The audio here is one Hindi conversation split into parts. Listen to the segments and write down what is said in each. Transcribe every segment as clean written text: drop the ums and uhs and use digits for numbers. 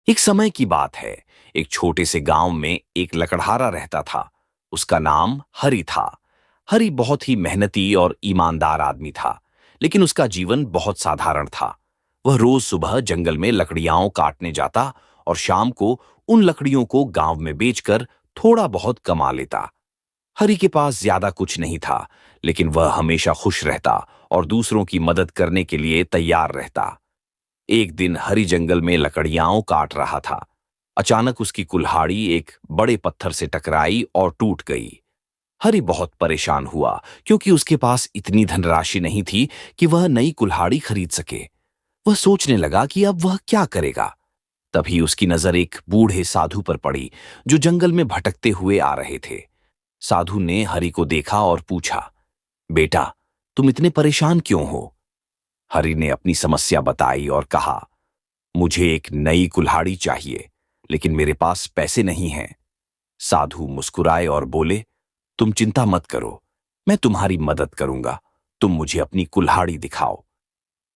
एक समय की बात है। एक छोटे से गांव में एक लकड़हारा रहता था। उसका नाम हरि था। हरि बहुत ही मेहनती और ईमानदार आदमी था, लेकिन उसका जीवन बहुत साधारण था। वह रोज सुबह जंगल में लकड़ियां काटने जाता और शाम को उन लकड़ियों को गांव में बेचकर थोड़ा बहुत कमा लेता। हरि के पास ज्यादा कुछ नहीं था, लेकिन वह हमेशा खुश रहता और दूसरों की मदद करने के लिए तैयार रहता। एक दिन हरी जंगल में लकड़ियां काट रहा था। अचानक उसकी कुल्हाड़ी एक बड़े पत्थर से टकराई और टूट गई। हरी बहुत परेशान हुआ, क्योंकि उसके पास इतनी धनराशि नहीं थी कि वह नई कुल्हाड़ी खरीद सके। वह सोचने लगा कि अब वह क्या करेगा। तभी उसकी नजर एक बूढ़े साधु पर पड़ी, जो जंगल में भटकते हुए आ रहे थे। साधु ने हरि को देखा और पूछा, बेटा, तुम इतने परेशान क्यों हो? हरि ने अपनी समस्या बताई और कहा, मुझे एक नई कुल्हाड़ी चाहिए, लेकिन मेरे पास पैसे नहीं हैं। साधु मुस्कुराए और बोले, तुम चिंता मत करो, मैं तुम्हारी मदद करूंगा। तुम मुझे अपनी कुल्हाड़ी दिखाओ।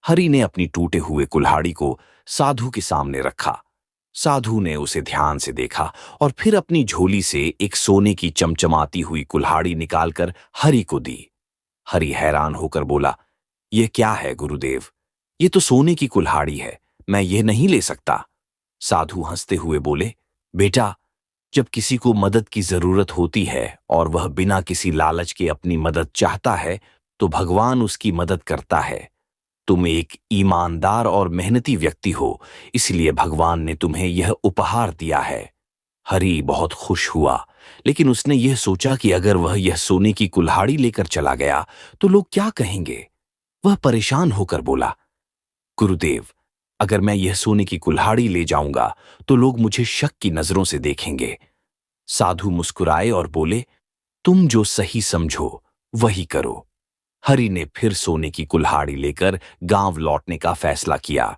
हरि ने अपनी टूटे हुए कुल्हाड़ी को साधु के सामने रखा। साधु ने उसे ध्यान से देखा और फिर अपनी झोली से एक सोने की चमचमाती हुई कुल्हाड़ी निकालकर हरि को दी। हरि हैरान होकर बोला, यह क्या है गुरुदेव? ये तो सोने की कुल्हाड़ी है, मैं ये नहीं ले सकता। साधु हंसते हुए बोले, बेटा, जब किसी को मदद की जरूरत होती है और वह बिना किसी लालच के अपनी मदद चाहता है, तो भगवान उसकी मदद करता है। तुम एक ईमानदार और मेहनती व्यक्ति हो, इसलिए भगवान ने तुम्हें यह उपहार दिया है। हरि बहुत खुश हुआ, लेकिन उसने यह सोचा कि अगर वह यह सोने की कुल्हाड़ी लेकर चला गया तो लोग क्या कहेंगे। वह परेशान होकर बोला, गुरुदेव, अगर मैं यह सोने की कुल्हाड़ी ले जाऊंगा तो लोग मुझे शक की नजरों से देखेंगे। साधु मुस्कुराए और बोले, तुम जो सही समझो वही करो। हरि ने फिर सोने की कुल्हाड़ी लेकर गांव लौटने का फैसला किया।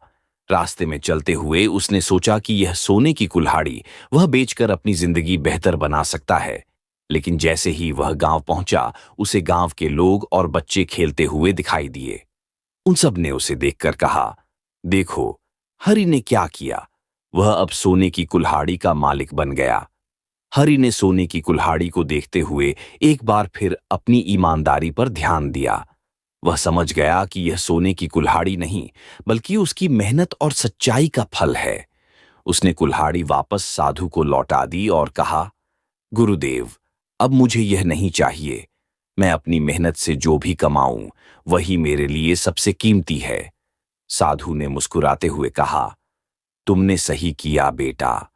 रास्ते में चलते हुए उसने सोचा कि यह सोने की कुल्हाड़ी वह बेचकर अपनी जिंदगी बेहतर बना सकता है। लेकिन जैसे ही वह गांव पहुंचा, उसे गांव के लोग और बच्चे खेलते हुए दिखाई दिए। उन सब ने उसे देखकर कहा, देखो, हरि ने क्या किया। वह अब सोने की कुल्हाड़ी का मालिक बन गया। हरि ने सोने की कुल्हाड़ी को देखते हुए एक बार फिर अपनी ईमानदारी पर ध्यान दिया। वह समझ गया कि यह सोने की कुल्हाड़ी नहीं, बल्कि उसकी मेहनत और सच्चाई का फल है। उसने कुल्हाड़ी वापस साधु को लौटा दी और कहा, गुरुदेव, अब मुझे यह नहीं चाहिए। मैं अपनी मेहनत से जो भी कमाऊं, वही मेरे लिए सबसे कीमती है। साधु ने मुस्कुराते हुए कहा, तुमने सही किया बेटा।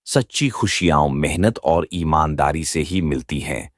सच्ची खुशियां मेहनत और ईमानदारी से ही मिलती हैं।